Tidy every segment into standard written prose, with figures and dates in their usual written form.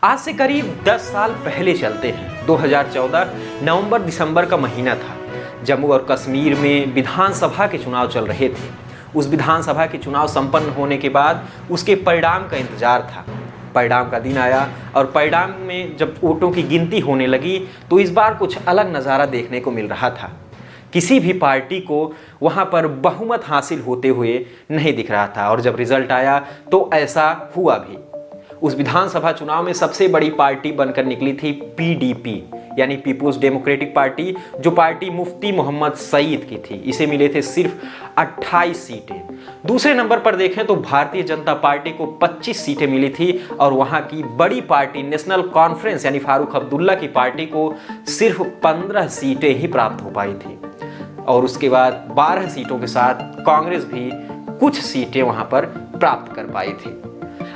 आज से करीब 10 साल पहले चलते हैं। 2014 नवंबर दिसंबर का महीना था। जम्मू और कश्मीर में विधानसभा के चुनाव चल रहे थे। उस विधानसभा के चुनाव संपन्न होने के बाद उसके परिणाम का इंतजार था। परिणाम का दिन आया और परिणाम में जब वोटों की गिनती होने लगी तो इस बार कुछ अलग नज़ारा देखने को मिल रहा था। किसी भी पार्टी को वहाँ पर बहुमत हासिल होते हुए नहीं दिख रहा था और जब रिजल्ट आया तो ऐसा हुआ भी। उस विधानसभा चुनाव में सबसे बड़ी पार्टी बनकर निकली थी पीडीपी यानी पीपुल्स डेमोक्रेटिक पार्टी, जो पार्टी मुफ्ती मोहम्मद सईद की थी। इसे मिले थे सिर्फ 28 सीटें। दूसरे नंबर पर देखें तो भारतीय जनता पार्टी को 25 सीटें मिली थी और वहां की बड़ी पार्टी नेशनल कॉन्फ्रेंस यानी फारूक अब्दुल्ला की पार्टी को सिर्फ 15 सीटें ही प्राप्त हो पाई थी। और उसके बाद 12 सीटों के साथ कांग्रेस भी कुछ सीटें वहां पर प्राप्त कर पाई थी।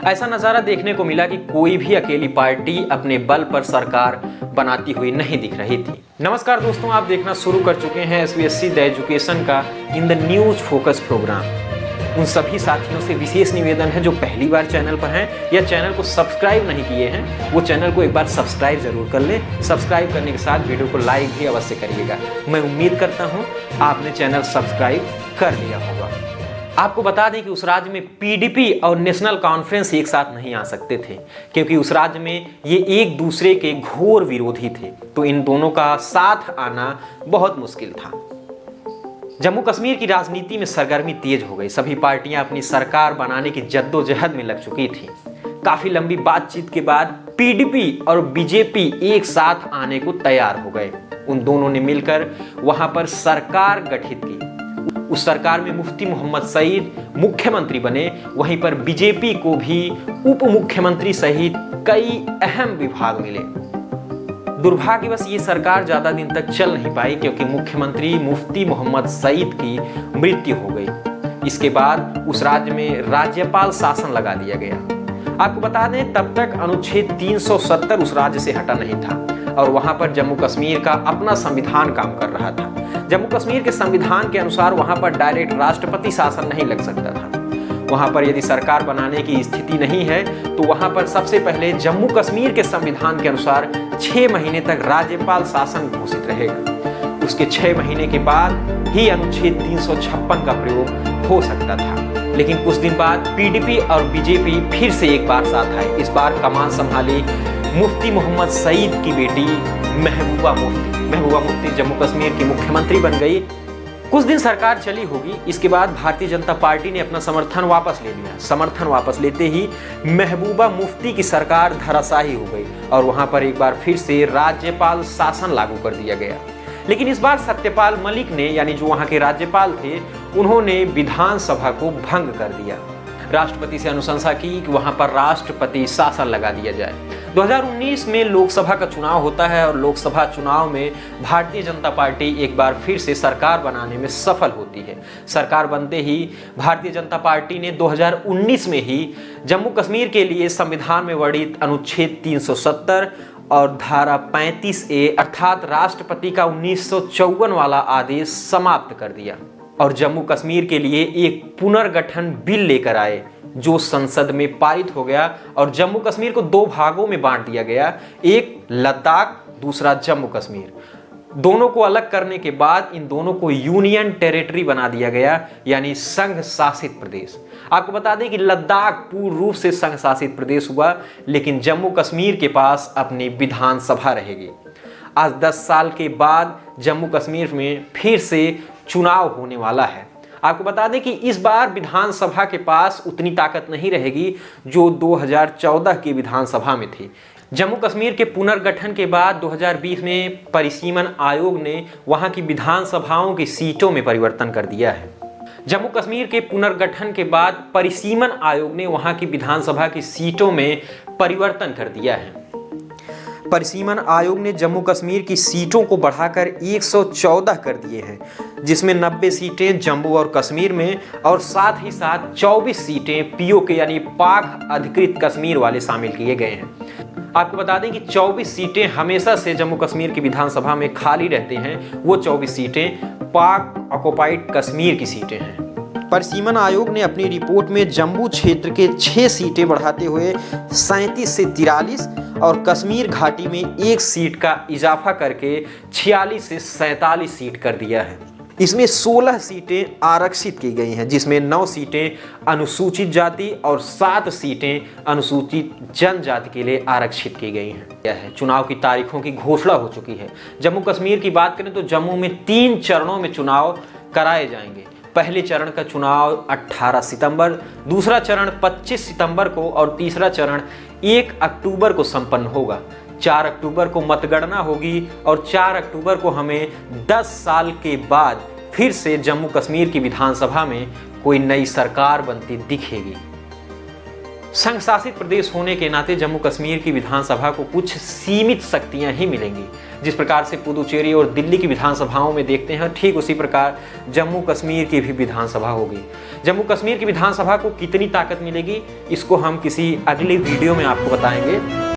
ऐसा नज़ारा देखने को मिला कि कोई भी अकेली पार्टी अपने बल पर सरकार बनाती हुई नहीं दिख रही थी। नमस्कार दोस्तों, आप देखना शुरू कर चुके हैं एसवीएससी द एजुकेशन का in the news focus program. उन सभी साथियों से विशेष निवेदन है जो पहली बार चैनल पर हैं या चैनल को सब्सक्राइब नहीं किए हैं, वो चैनल को एक बार सब्सक्राइब जरूर कर लें। सब्सक्राइब करने के साथ वीडियो को लाइक भी अवश्य करिएगा। मैं उम्मीद करता हूँ आपने चैनल सब्सक्राइब कर लिया होगा। आपको बता दें कि उस राज्य में पीडीपी और नेशनल कॉन्फ्रेंस एक साथ नहीं आ सकते थे, क्योंकि उस राज्य में ये एक दूसरे के घोर विरोधी थे, तो इन दोनों का साथ आना बहुत मुश्किल था। जम्मू कश्मीर की राजनीति में सरगर्मी तेज हो गई। सभी पार्टियां अपनी सरकार बनाने की जद्दोजहद में लग चुकी थी। काफी लंबी बातचीत के बाद पीडीपी और बीजेपी एक साथ आने को तैयार हो गए। उन दोनों ने मिलकर वहां पर सरकार गठित की। उस सरकार में मुफ्ती मोहम्मद सईद मुख्यमंत्री बने, वहीं पर बीजेपी को भी उप मुख्यमंत्री सहित कई अहम विभाग मिले। दुर्भाग्यवश ये सरकार ज्यादा दिन तक चल नहीं पाई, क्योंकि मुख्यमंत्री मुफ्ती मोहम्मद सईद की मृत्यु हो गई। इसके बाद उस राज्य में राज्यपाल शासन लगा दिया गया। आपको बता दें, तब तक अनुच्छेद 370 उस राज्य से हटा नहीं था और वहां पर जम्मू कश्मीर का अपना संविधान काम कर रहा था। जम्मू कश्मीर के संविधान के अनुसार वहां पर डायरेक्ट राष्ट्रपति शासन नहीं लग सकता था। वहां पर यदि सरकार बनाने की स्थिति नहीं है तो वहां पर सबसे पहले जम्मू कश्मीर के संविधान के अनुसार 6 महीने तक राज्यपाल शासन घोषित रहेगा। उसके 6 महीने के बाद ही अनुच्छेद 356 का प्रयोग हो सकता था। लेकिन कुछ दिन बाद पीडीपी और बीजेपी फिर से एक बार साथ आए। इस बार कमान संभाली मुफ्ती मोहम्मद सईद की बेटी महबूबा मुफ्ती। महबूबा मुफ्ती जम्मू कश्मीर की मुख्यमंत्री बन गई। कुछ दिन सरकार चली होगी। इसके बाद भारतीय जनता पार्टी ने अपना समर्थन वापस ले लिया। समर्थन वापस लेते ही महबूबा मुफ्ती की सरकार धराशायी हो गई और वहां पर एक बार फिर से राज्यपाल शासन लागू कर दिया गया। लेकिन इस बार सत्यपाल मलिक ने, यानी जो वहां के राज्यपाल थे, उन्होंने विधानसभा को भंग कर दिया। राष्ट्रपति से अनुशंसा की कि वहां पर राष्ट्रपति शासन लगा दिया जाए। 2019 में लोकसभा का चुनाव होता है और लोकसभा चुनाव में भारतीय जनता पार्टी एक बार फिर से सरकार बनाने में सफल होती है। सरकार बनते ही भारतीय जनता पार्टी ने 2019 में ही जम्मू कश्मीर के लिए संविधान में वर्णित अनुच्छेद 370 और धारा 35A अर्थात राष्ट्रपति का 1954 वाला आदेश समाप्त कर दिया और जम्मू कश्मीर के लिए एक पुनर्गठन बिल लेकर आए, जो संसद में पारित हो गया और जम्मू कश्मीर को 2 भागों में बांट दिया गया। एक लद्दाख, दूसरा जम्मू कश्मीर। दोनों को अलग करने के बाद इन दोनों को यूनियन टेरिटरी बना दिया गया, यानी संघ शासित प्रदेश। आपको बता दें कि लद्दाख पूर्ण रूप से संघ शासित प्रदेश हुआ, लेकिन जम्मू कश्मीर के पास अपनी विधानसभा रहेगी। आज 10 साल के बाद जम्मू कश्मीर में फिर से चुनाव होने वाला है। आपको बता दें कि इस बार विधानसभा के पास उतनी ताकत नहीं रहेगी जो 2014 की विधानसभा में थी। जम्मू कश्मीर के पुनर्गठन के बाद 2020 में परिसीमन आयोग ने वहां की विधानसभाओं की सीटों में परिवर्तन कर दिया है। जम्मू कश्मीर के पुनर्गठन के बाद परिसीमन आयोग ने वहां की विधानसभा की सीटों में परिवर्तन कर दिया है। परिसीमन आयोग ने जम्मू कश्मीर की सीटों को बढ़ाकर 114 कर दिए हैं, जिसमें 90 सीटें जम्मू और कश्मीर में और साथ ही साथ 24 सीटें पीओके यानी पाक अधिकृत कश्मीर वाले शामिल किए गए हैं। आपको बता दें कि 24 सीटें हमेशा से जम्मू कश्मीर की विधानसभा में खाली रहते हैं। वो 24 सीटें पाक ऑक्युपाइड कश्मीर की सीटें हैं। परिसीमन आयोग ने अपनी रिपोर्ट में जम्मू क्षेत्र के 6 सीटें बढ़ाते हुए 37 से 43 और कश्मीर घाटी में 1 सीट का इजाफा करके 46 से 47 सीट कर दिया है। इसमें 16 सीटें आरक्षित की गई हैं, जिसमें 9 सीटें अनुसूचित जाति और 7 सीटें अनुसूचित जनजाति के लिए आरक्षित की गई हैं। चुनाव की तारीखों की घोषणा हो चुकी है। जम्मू कश्मीर की बात करें तो जम्मू में 3 चरणों में चुनाव कराए जाएंगे। पहले चरण का चुनाव 18 सितंबर, दूसरा चरण 25 सितंबर को और तीसरा चरण 1 अक्टूबर को संपन्न होगा। 4 अक्टूबर को मतगणना होगी और 4 अक्टूबर को हमें 10 साल के बाद फिर से जम्मू कश्मीर की विधानसभा में कोई नई सरकार बनती दिखेगी। संघ शासित प्रदेश होने के नाते जम्मू कश्मीर की विधानसभा को कुछ सीमित शक्तियां ही मिलेंगी। जिस प्रकार से पुदुचेरी और दिल्ली की विधानसभाओं में देखते हैं, ठीक उसी प्रकार जम्मू कश्मीर की भी विधानसभा होगी। जम्मू कश्मीर की विधानसभा को कितनी ताकत मिलेगी, इसको हम किसी अगले वीडियो में आपको बताएंगे।